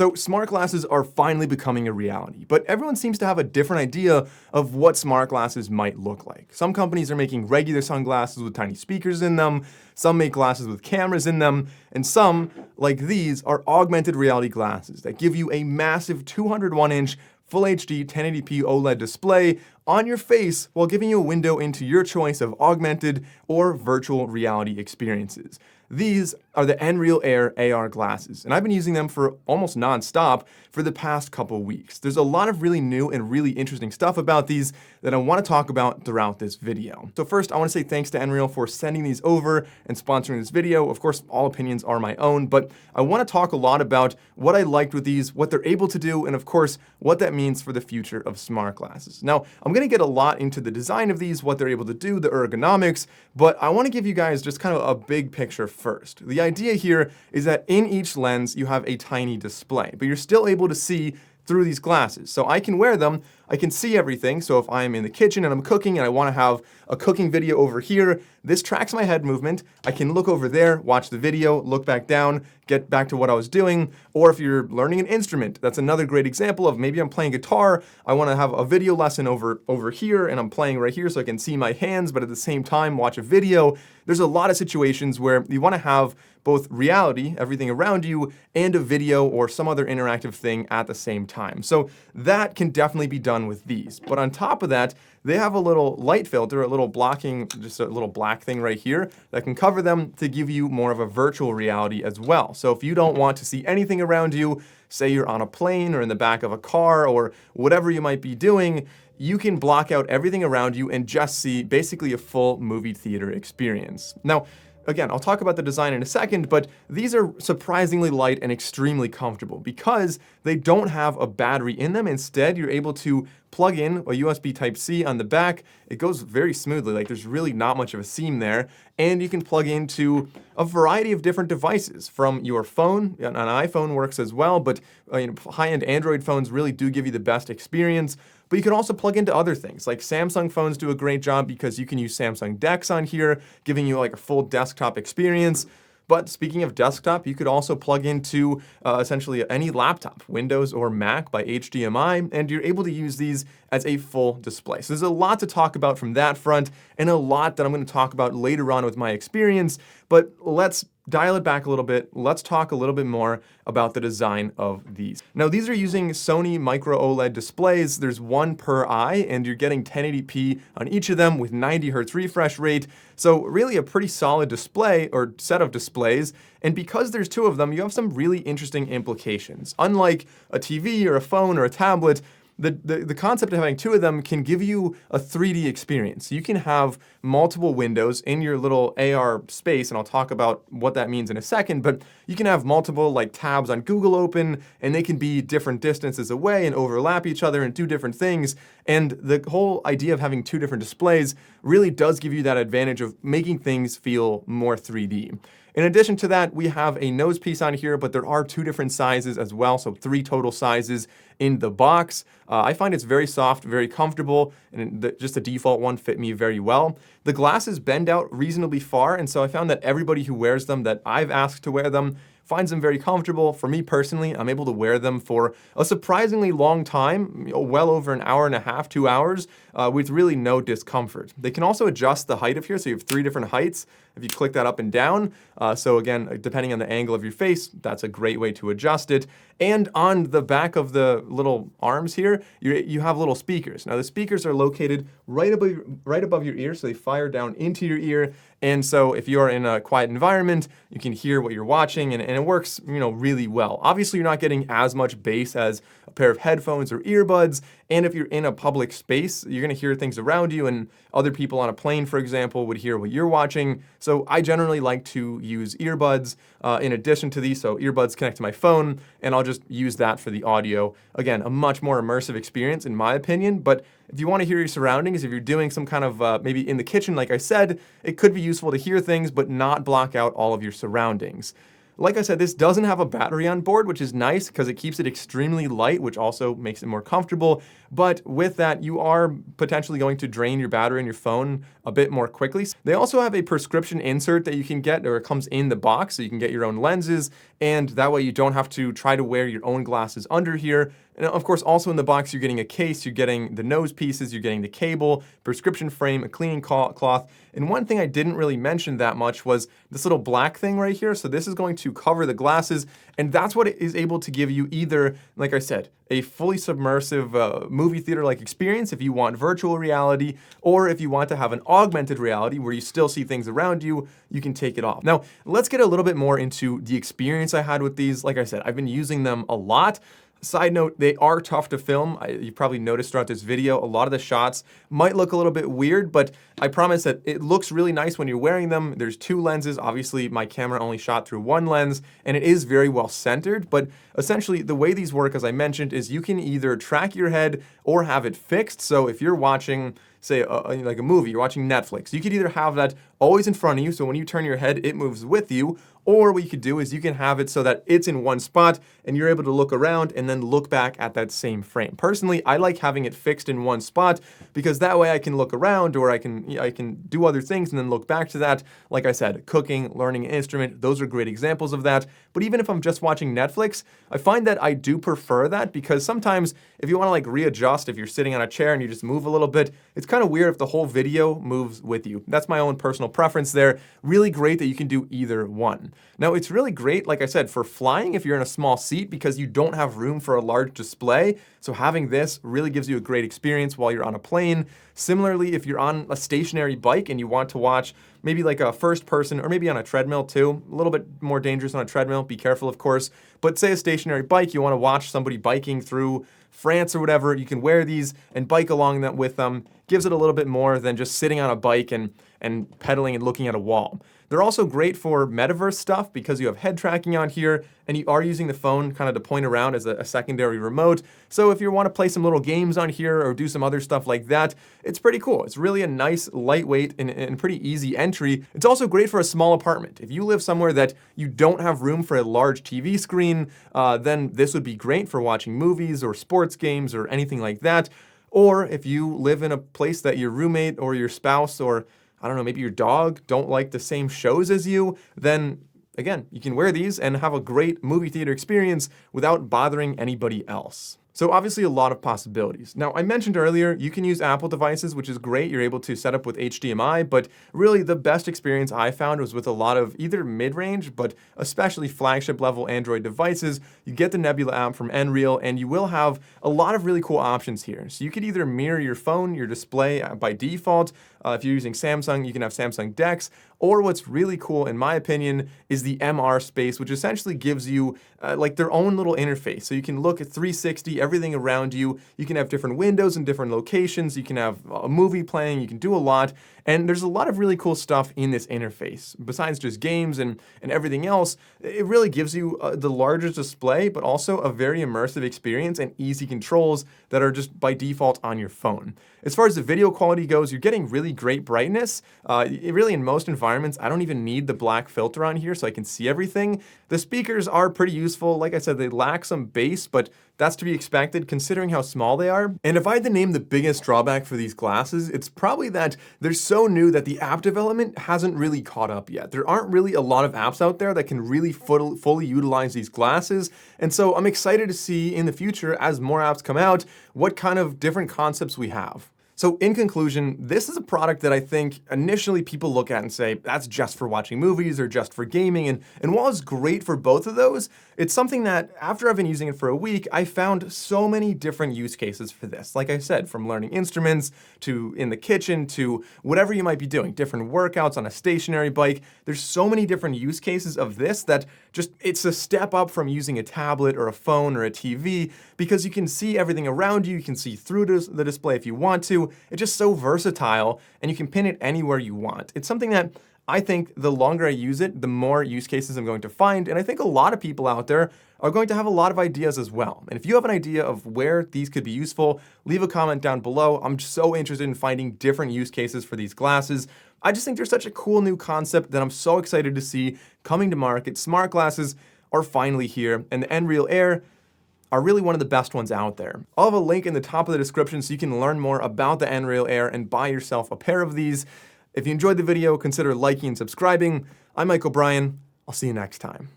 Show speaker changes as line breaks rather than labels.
So smart glasses are finally becoming a reality, but everyone seems to have a different idea of what smart glasses might look like. Some companies are making regular sunglasses with tiny speakers in them, some make glasses with cameras in them, and some, like these, are augmented reality glasses that give you a massive 201-inch Full HD 1080p OLED display on your face while giving you a window into your choice of augmented or virtual reality experiences. These are the XREAL Air AR glasses, and I've been using them for almost non-stop for the past couple weeks. There's a lot of really new and really interesting stuff about these that I want to talk about throughout this video. So first, I want to say thanks to XREAL for sending these over and sponsoring this video. Of course, all opinions are my own, but I want to talk a lot about what I liked with these, what they're able to do, and of course, what that means for the future of smart glasses. Now, I'm going to get a lot into the design of these, what they're able to do, the ergonomics, but I want to give you guys just kind of a big picture first. The idea here is that in each lens, you have a tiny display, but you're still able to see through these glasses. So I can wear them, I can see everything. So if I'm in the kitchen and I'm cooking and I want to have a cooking video over here, this tracks my head movement. I can look over there, watch the video, look back down, get back to what I was doing. Or if you're learning an instrument, that's another great example of maybe I'm playing guitar, I want to have a video lesson over here and I'm playing right here so I can see my hands, but at the same time watch a video. There's a lot of situations where you want to have both reality, everything around you, and a video or some other interactive thing at the same time. So that can definitely be done with these. But on top of that, they have a little light filter, a little blocking, just a little black thing right here that can cover them to give you more of a virtual reality as well. So if you don't want to see anything around you, say you're on a plane or in the back of a car or whatever you might be doing, you can block out everything around you and just see basically a full movie theater experience. Now, again, I'll talk about the design in a second, but these are surprisingly light and extremely comfortable because they don't have a battery in them. Instead, you're able to plug in a USB Type-C on the back. It goes very smoothly, like there's really not much of a seam there. And you can plug into a variety of different devices from your phone. An iPhone works as well, but high-end Android phones really do give you the best experience. But you can also plug into other things, like Samsung phones do a great job because you can use Samsung DeX on here, giving you like a full desktop experience. But speaking of desktop, you could also plug into essentially any laptop, Windows or Mac by HDMI, and you're able to use these as a full display. So there's a lot to talk about from that front and a lot that I'm going to talk about later on with my experience, but let's dial it back a little bit. Let's talk a little bit more about the design of these. Now, these are using Sony micro OLED displays. There's one per eye, and you're getting 1080p on each of them with 90 hertz refresh rate. So really a pretty solid display or set of displays. And because there's two of them, you have some really interesting implications. Unlike a TV or a phone or a tablet, the concept of having two of them can give you a 3D experience. You can have multiple windows in your little AR space, and I'll talk about what that means in a second, but you can have multiple like tabs on Google open, and they can be different distances away and overlap each other and do different things. And the whole idea of having two different displays really does give you that advantage of making things feel more 3D. In addition to that, we have a nose piece on here, but there are two different sizes as well, so 3 total sizes in the box. I find it's very soft, very comfortable, and just the default one fit me very well. The glasses bend out reasonably far, and so I found that everybody who wears them that I've asked to wear them finds them very comfortable. For me personally, I'm able to wear them for a surprisingly long time, well over an hour and a half, 2 hours, with really no discomfort. They can also adjust the height of here, so you have 3 different heights. If you click that up and down, so again, depending on the angle of your face, that's a great way to adjust it. And on the back of the little arms here, you have little speakers. Now the speakers are located right above your ear, so they fire down into your ear. And so if you're in a quiet environment, you can hear what you're watching, and it works, really well. Obviously, you're not getting as much bass as a pair of headphones or earbuds. And if you're in a public space, you're going to hear things around you, and other people on a plane, for example, would hear what you're watching. So I generally like to use earbuds in addition to these. So earbuds connect to my phone, and I'll just use that for the audio. Again, a much more immersive experience in my opinion, but if you want to hear your surroundings, if you're doing some kind of, maybe in the kitchen, like I said, it could be useful to hear things, but not block out all of your surroundings. Like I said, this doesn't have a battery on board, which is nice because it keeps it extremely light, which also makes it more comfortable. But with that, you are potentially going to drain your battery in your phone a bit more quickly. They also have a prescription insert that you can get, or it comes in the box, so you can get your own lenses, and that way you don't have to try to wear your own glasses under here. And of course, also in the box, you're getting a case, you're getting the nose pieces, you're getting the cable, prescription frame, a cleaning cloth. And one thing I didn't really mention that much was this little black thing right here. So this is going to cover the glasses, and that's what it is able to give you either, like I said, a fully submersive movie theater-like experience if you want virtual reality, or if you want to have an augmented reality where you still see things around you, you can take it off. Now, let's get a little bit more into the experience I had with these. Like I said, I've been using them a lot. Side note, they are tough to film. You probably noticed throughout this video, a lot of the shots might look a little bit weird, but I promise that it looks really nice when you're wearing them. There's two lenses. Obviously, my camera only shot through one lens, and it is very well centered, but essentially the way these work, as I mentioned, is you can either track your head or have it fixed. So if you're watching, say, like a movie, you're watching Netflix, you could either have that always in front of you, so when you turn your head, it moves with you, or what you could do is you can have it so that it's in one spot and you're able to look around and then look back at that same frame. Personally, I like having it fixed in one spot because that way I can look around, or I can do other things and then look back to that. Like I said, cooking, learning an instrument, those are great examples of that. But even if I'm just watching Netflix, I find that I do prefer that, because sometimes if you want to like readjust, if you're sitting on a chair and you just move a little bit, it's kind of weird if the whole video moves with you. That's my own personal preference there. Really great that you can do either one. Now, it's really great, like I said, for flying if you're in a small seat because you don't have room for a large display. So having this really gives you a great experience while you're on a plane. Similarly, if you're on a stationary bike and you want to watch maybe like a first person, or maybe on a treadmill too, a little bit more dangerous on a treadmill, be careful of course, but say a stationary bike, you want to watch somebody biking through France or whatever, you can wear these and bike along that with them. Gives it a little bit more than just sitting on a bike and pedaling and looking at a wall. They're also great for metaverse stuff because you have head tracking on here and you are using the phone kind of to point around as a secondary remote. So if you want to play some little games on here or do some other stuff like that, it's pretty cool. It's really a nice, lightweight, and pretty easy entry. It's also great for a small apartment. If you live somewhere that you don't have room for a large TV screen, then this would be great for watching movies or sports games or anything like that. Or if you live in a place that your roommate or your spouse, or I don't know, maybe your dog don't like the same shows as you, then again, you can wear these and have a great movie theater experience without bothering anybody else. So obviously a lot of possibilities. Now, I mentioned earlier, you can use Apple devices, which is great. You're able to set up with HDMI, but really the best experience I found was with a lot of either mid-range, but especially flagship level Android devices. You get the Nebula app from XREAL, and you will have a lot of really cool options here. So you could either mirror your phone, your display by default. If you're using Samsung, you can have Samsung DeX. Or what's really cool, in my opinion, is the MR space, which essentially gives you like their own little interface. So you can look at 360, everything around you. You can have different windows in different locations. You can have a movie playing. You can do a lot. And there's a lot of really cool stuff in this interface. Besides just games and everything else, it really gives you the largest display, but also a very immersive experience and easy controls that are just by default on your phone. As far as the video quality goes, you're getting really great brightness. Really, in most environments, I don't even need the black filter on here so I can see everything. The speakers are pretty useful. Like I said, they lack some bass, but that's to be expected considering how small they are. And if I had to name the biggest drawback for these glasses, it's probably that they're so new that the app development hasn't really caught up yet. There aren't really a lot of apps out there that can really fully utilize these glasses. And so I'm excited to see in the future, as more apps come out, what kind of different concepts we have. So in conclusion, this is a product that I think initially people look at and say, that's just for watching movies or just for gaming. And while it's great for both of those, it's something that after I've been using it for a week, I found so many different use cases for this. Like I said, from learning instruments to in the kitchen to whatever you might be doing, different workouts on a stationary bike. There's so many different use cases of this that just, it's a step up from using a tablet or a phone or a TV because you can see everything around you. You can see through the display if you want to. It's just so versatile and you can pin it anywhere you want. It's something that I think the longer I use it, the more use cases I'm going to find, and I think a lot of people out there are going to have a lot of ideas as well. And if you have an idea of where these could be useful, leave a comment down below. I'm so interested in finding different use cases for these glasses. I just think they're such a cool new concept that I'm so excited to see coming to market. Smart glasses are finally here, and the XREAL Air are really one of the best ones out there. I'll have a link in the top of the description so you can learn more about the XREAL Air and buy yourself a pair of these. If you enjoyed the video, consider liking and subscribing. I'm Mike O'Brien. I'll see you next time.